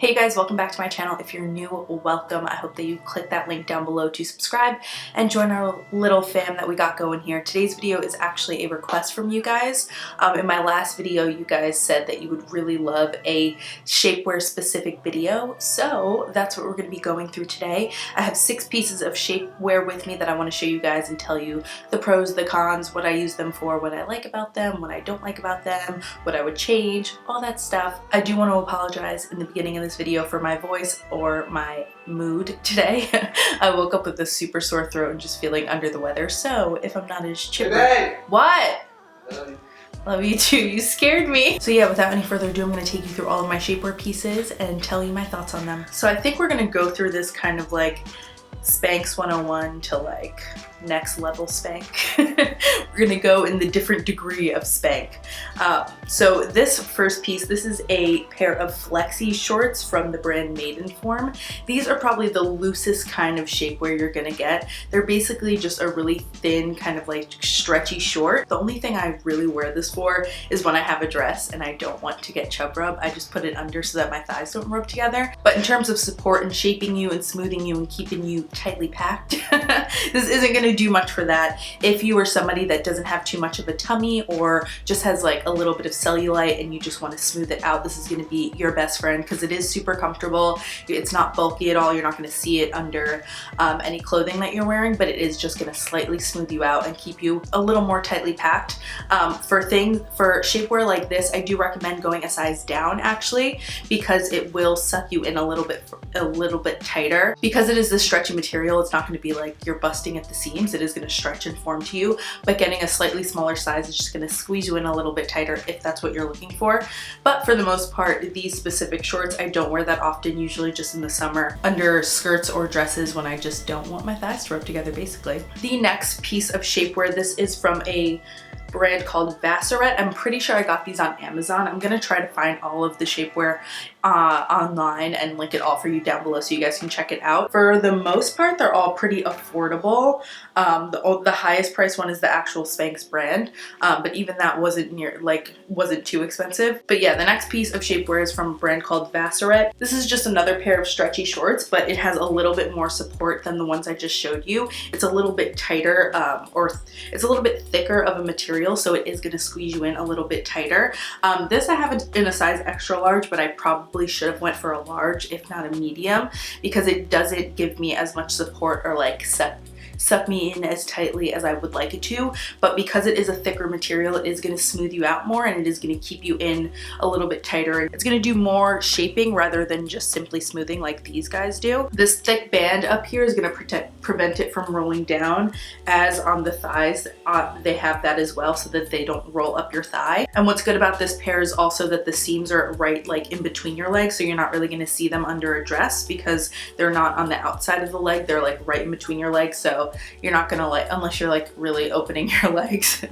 Hey guys, welcome back to my channel. If you're new, welcome. I hope that you click that link down below to subscribe and join our little fam that we got going here. Today's video is actually a request from you guys. In my last video, you guys said that you would really love a shapewear specific video, so that's what we're going to be going through today. I have 6 pieces of shapewear with me that I want to show you guys and tell you the pros, the cons, what I use them for, what I like about them, what I don't like about them, what I would change, all that stuff. I do want to apologize in the beginning of this video for my voice or my mood today. I woke up with a super sore throat and just feeling under the weather, so if I'm not as chipper— Hey! What? Love you. Love you too, you scared me. So yeah, without any further ado, I'm gonna take you through all of my shapewear pieces and tell you my thoughts on them. So I think we're gonna go through this kind of like Spanx 101 to like next level spank. We're gonna go in the different degree of spank. So this first piece, this is a pair of flexi shorts from the brand Maidenform. These are probably the loosest kind of shapewear you're gonna get. They're basically just a really thin kind of like stretchy short. The only thing I really wear this for is when I have a dress and I don't want to get chub rub. I just put it under so that my thighs don't rub together. But in terms of support and shaping you and smoothing you and keeping you tightly packed, this isn't gonna do much for that. If you are somebody that doesn't have too much of a tummy or just has like a little bit of cellulite and you just want to smooth it out, this is going to be your best friend because it is super comfortable. It's not bulky at all. You're not going to see it under any clothing that you're wearing, but it is just going to slightly smooth you out and keep you a little more tightly packed. For shapewear like this, I do recommend going a size down actually, because it will suck you in a little bit tighter. Because it is this stretchy material, it's not going to be like you're busting at the seams. It is going to stretch and form to you, but getting a slightly smaller size is just going to squeeze you in a little bit tighter if that's what you're looking for. But for the most part, these specific shorts, I don't wear that often, usually just in the summer under skirts or dresses when I just don't want my thighs to rub together, basically. The next piece of shapewear, this is from a brand called Vassarette. I'm pretty sure I got these on Amazon. I'm gonna try to find all of the shapewear online and link it all for you down below so you guys can check it out. For the most part, they're all pretty affordable. The highest price one is the actual Spanx brand, but even that wasn't too expensive. But yeah, the next piece of shapewear is from a brand called Vassarette. This is just another pair of stretchy shorts, but it has a little bit more support than the ones I just showed you. It's a little bit tighter, or it's a little bit thicker of a material, so it is going to squeeze you in a little bit tighter. This I have it in a size extra large, but I probably should have went for a large, if not a medium, because it doesn't give me as much support or like suck me in as tightly as I would like it to. But because it is a thicker material, it is going to smooth you out more and it is going to keep you in a little bit tighter. It's going to do more shaping rather than just simply smoothing like these guys do. This thick band up here is going to prevent it from rolling down, as on the thighs they have that as well, so that they don't roll up your thigh. And what's good about this pair is also that the seams are right like in between your legs, so you're not really going to see them under a dress because they're not on the outside of the leg, they're like right in between your legs. So you're not gonna unless you're like really opening your legs,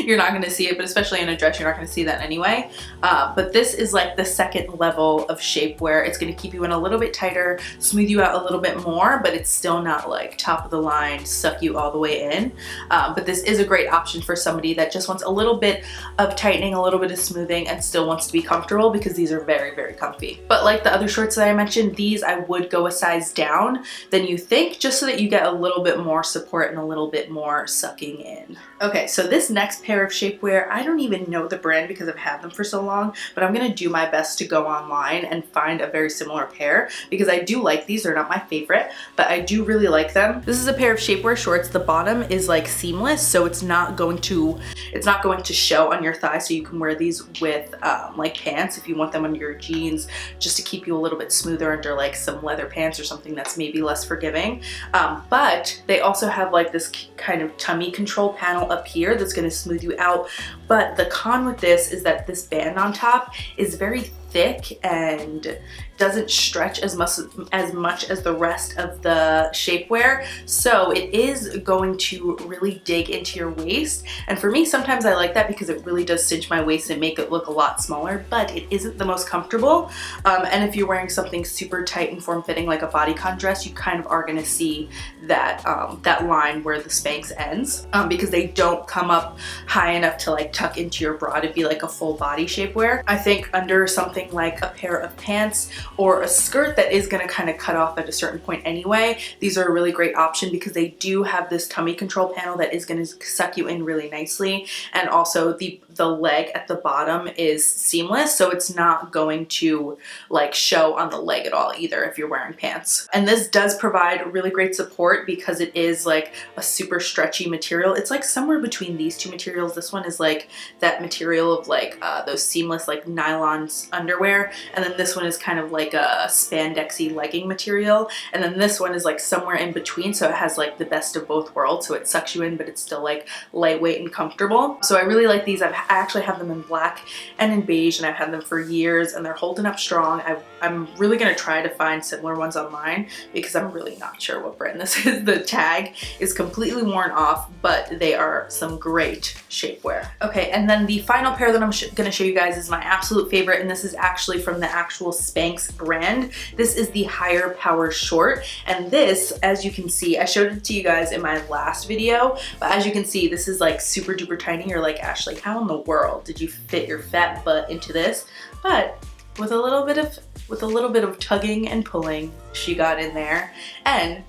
you're not gonna see it, but especially in a dress, you're not gonna see that anyway. But this is like the second level of shapewear. It's gonna keep you in a little bit tighter, smooth you out a little bit more, but it's still not like top of the line, suck you all the way in. But this is a great option for somebody that just wants a little bit of tightening, a little bit of smoothing, and still wants to be comfortable, because these are very, very comfy. But like the other shorts that I mentioned, these I would go a size down than you think, just so that you get a little bit more support and a little bit more sucking in. Okay, so this next pair of shapewear, I don't even know the brand because I've had them for so long, but I'm gonna do my best to go online and find a very similar pair, because I do like these. They're not my favorite, but I do really like them. This is a pair of shapewear shorts. The bottom is like seamless, so it's not going to show on your thigh, so you can wear these with like pants if you want them under your jeans, just to keep you a little bit smoother under like some leather pants or something that's maybe less forgiving. But they also have like this kind of tummy control panel up here that's going to smooth you out. But the con with this is that this band on top is very thick and doesn't stretch as much as the rest of the shapewear, so it is going to really dig into your waist. And for me, sometimes I like that because it really does cinch my waist and make it look a lot smaller, but it isn't the most comfortable. And if you're wearing something super tight and form-fitting like a bodycon dress, you kind of are going to see that that line where the Spanx ends, because they don't come up high enough to like tuck into your bra to be like a full body shapewear. I think under something wearing like a pair of pants or a skirt that is gonna kind of cut off at a certain point anyway, these are a really great option because they do have this tummy control panel that is gonna suck you in really nicely. And also the leg at the bottom is seamless, so it's not going to like show on the leg at all either if you're wearing pants. And this does provide really great support because it is like a super stretchy material. It's like somewhere between these two materials. This one is like that material of like those seamless like nylon underwear, and then this one is kind of like a spandexy legging material, and then this one is like somewhere in between, so it has like the best of both worlds. So it sucks you in, but it's still like lightweight and comfortable. So I really like these. I actually have them in black and in beige, and I've had them for years and they're holding up strong. I'm really gonna try to find similar ones online because I'm really not sure what brand this is. The tag is completely worn off, but they are some great shapewear. Okay, and then the final pair that I'm gonna show you guys is my absolute favorite, and this is actually from the actual Spanx brand. This is the Higher Power Short, and this, as you can see, I showed it to you guys in my last video, but as you can see, this is like super duper tiny. You're like, Ashley, how in the world did you fit your fat butt into this? But with a little bit of tugging and pulling, she got in there and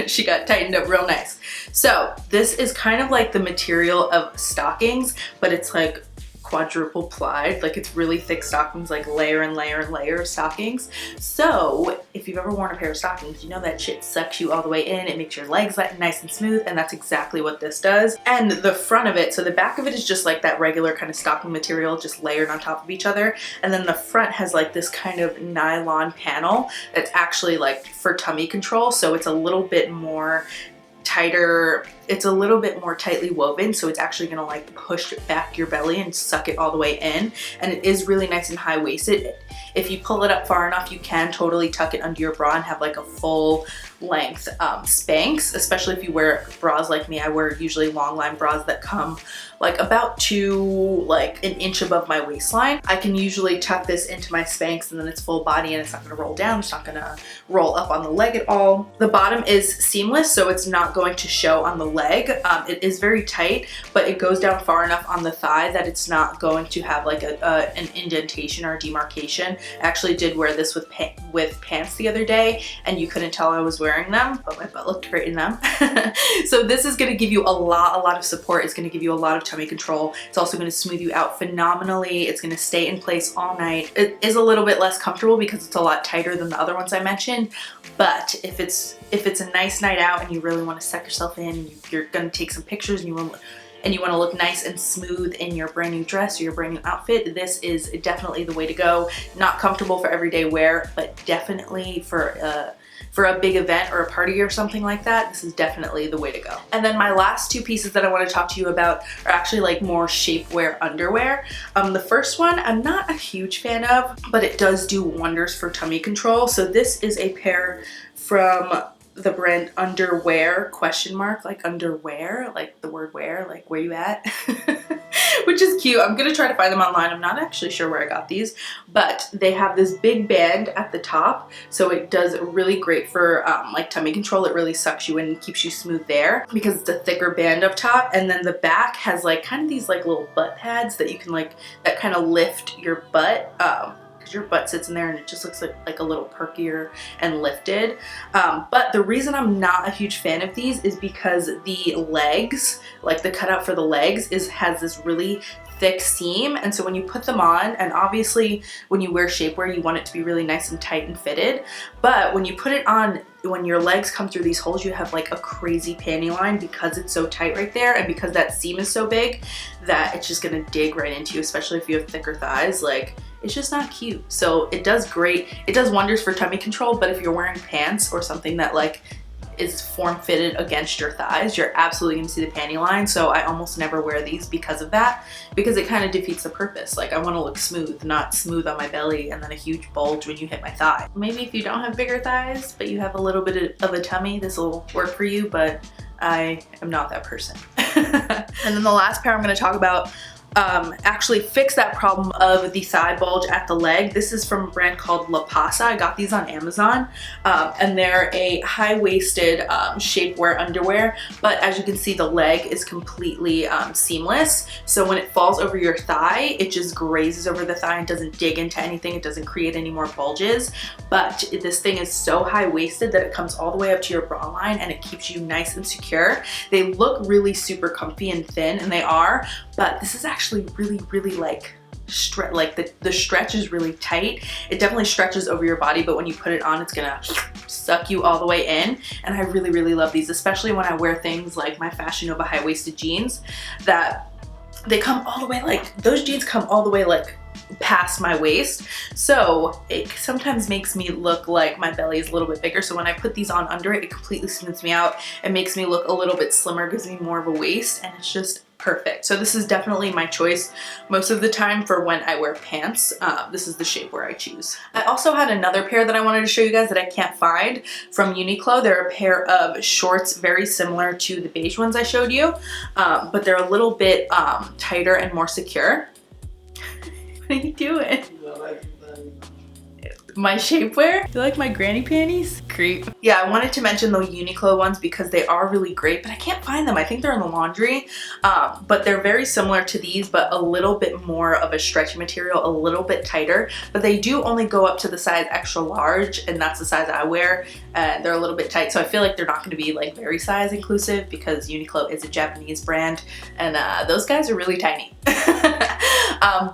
she got tightened up real nice. So this is kind of like the material of stockings, but it's like quadruple plied, like it's really thick stockings, like layer and layer and layer of stockings. So if you've ever worn a pair of stockings, you know that shit sucks you all the way in. It makes your legs nice and smooth, and that's exactly what this does. And the front of it, so the back of it is just like that regular kind of stocking material, just layered on top of each other, and then the front has like this kind of nylon panel that's actually like for tummy control, so it's a little bit more tighter, it's a little bit more tightly woven, so it's actually gonna like push back your belly and suck it all the way in, and it is really nice and high-waisted. If you pull it up far enough, you can totally tuck it under your bra and have like a full length Spanx, especially if you wear bras like me. I wear usually long line bras that come like about to like an inch above my waistline. I can usually tuck this into my Spanx and then it's full body and it's not gonna roll down, it's not gonna roll up on the leg at all. The bottom is seamless, so it's not going to show on the leg. It is very tight, but it goes down far enough on the thigh that it's not going to have like an indentation or demarcation. I actually did wear this with pants the other day and you couldn't tell I was wearing them, but my butt looked great in them. So this is gonna give you a lot of support. It's gonna give you a lot of tummy control. It's also gonna smooth you out phenomenally. It's gonna stay in place all night. It is a little bit less comfortable because it's a lot tighter than the other ones I mentioned, but if it's a nice night out and you really wanna suck yourself in, and you're gonna take some pictures and you want to look nice and smooth in your brand new dress or your brand new outfit, this is definitely the way to go. Not comfortable for everyday wear, but definitely for a big event or a party or something like that, this is definitely the way to go. And then my last two pieces that I want to talk to you about are actually like more shapewear underwear. The first one I'm not a huge fan of, but it does do wonders for tummy control. So this is a pair from the brand Underwear, like underwear, like the word wear, like where you at? Which is cute. I'm gonna try to find them online. I'm not actually sure where I got these, but they have this big band at the top, so it does really great for like tummy control. It really sucks you in and keeps you smooth there because it's a thicker band up top, and then the back has like kind of these like little butt pads that you can like, that kind of lift your butt. Your butt sits in there and it just looks like a little perkier and lifted. But the reason I'm not a huge fan of these is because the legs, like the cutout for the legs, has this really thick seam, and so when you put them on, and obviously when you wear shapewear you want it to be really nice and tight and fitted, but when you put it on, when your legs come through these holes, you have like a crazy panty line because it's so tight right there, and because that seam is so big that it's just gonna dig right into you, especially if you have thicker thighs. Like, it's just not cute. So it does great, it does wonders for tummy control, but if you're wearing pants or something that like is form-fitted against your thighs, you're absolutely gonna see the panty line. So I almost never wear these because of that, because it kind of defeats the purpose. Like, I want to look smooth, not smooth on my belly and then a huge bulge when you hit my thigh. Maybe if you don't have bigger thighs but you have a little bit of a tummy, this will work for you, but I am not that person. And then the last pair I'm going to talk about actually fix that problem of the thigh bulge at the leg. This is from a brand called La Pasa. I got these on Amazon, and they're a high-waisted shapewear underwear, but as you can see, the leg is completely seamless. So when it falls over your thigh, it just grazes over the thigh and doesn't dig into anything. It doesn't create any more bulges, but this thing is so high-waisted that it comes all the way up to your bra line and it keeps you nice and secure. They look really super comfy and thin, and they are, but this is actually really like the stretch is really tight. It definitely stretches over your body, but when you put it on, it's gonna suck you all the way in. And I really love these, especially when I wear things like my Fashion Nova high-waisted jeans, that they come all the way, like those jeans come all the way like past my waist, so it sometimes makes me look like my belly is a little bit bigger. So when I put these on under it, it completely smooths me out. It makes me look a little bit slimmer, gives me more of a waist, and it's just perfect. So this is definitely my choice most of the time for when I wear pants. This is the shapewear I choose. I also had another pair that I wanted to show you guys that I can't find from Uniqlo. They're a pair of shorts very similar to the beige ones I showed you, but they're a little bit tighter and more secure. What are you doing? My shapewear? You like my granny panties? Creep. Yeah, I wanted to mention the Uniqlo ones because they are really great, but I can't find them. I think they're in the laundry, but they're very similar to these, but a little bit more of a stretchy material, a little bit tighter, but they do only go up to the size extra large, and that's the size I wear. They're a little bit tight, so I feel like they're not going to be like very size inclusive because Uniqlo is a Japanese brand, and those guys are really tiny.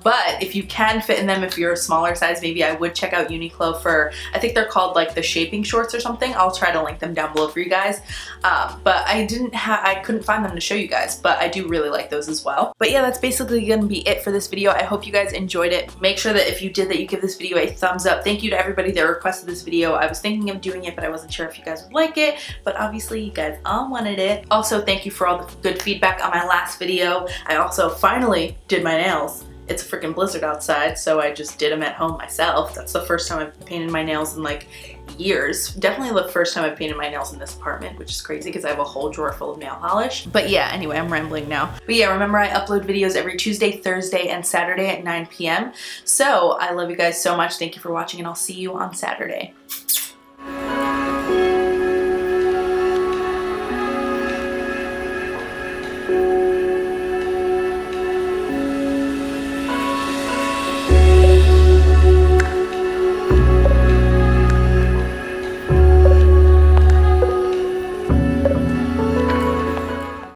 But if you can fit in them, if you're a smaller size, maybe I would check out Uniqlo for, I think they're called like the shaping shorts or something. I'll try to link them down below for you guys. But I couldn't find them to show you guys, but I do really like those as well. But yeah, that's basically gonna be it for this video. I hope you guys enjoyed it. Make sure that if you did that, you give this video a thumbs up. Thank you to everybody that requested this video. I was thinking of doing it, but I wasn't sure if you guys would like it, but obviously you guys all wanted it. Also, thank you for all the good feedback on my last video. I also finally did my nails. It's a freaking blizzard outside, so I just did them at home myself. That's the first time I've painted my nails in like years. Definitely the first time I've painted my nails in this apartment, which is crazy because I have a whole drawer full of nail polish. But yeah, anyway, I'm rambling now. But yeah, remember I upload videos every Tuesday, Thursday, and Saturday at 9 p.m. So I love you guys so much. Thank you for watching, and I'll see you on Saturday.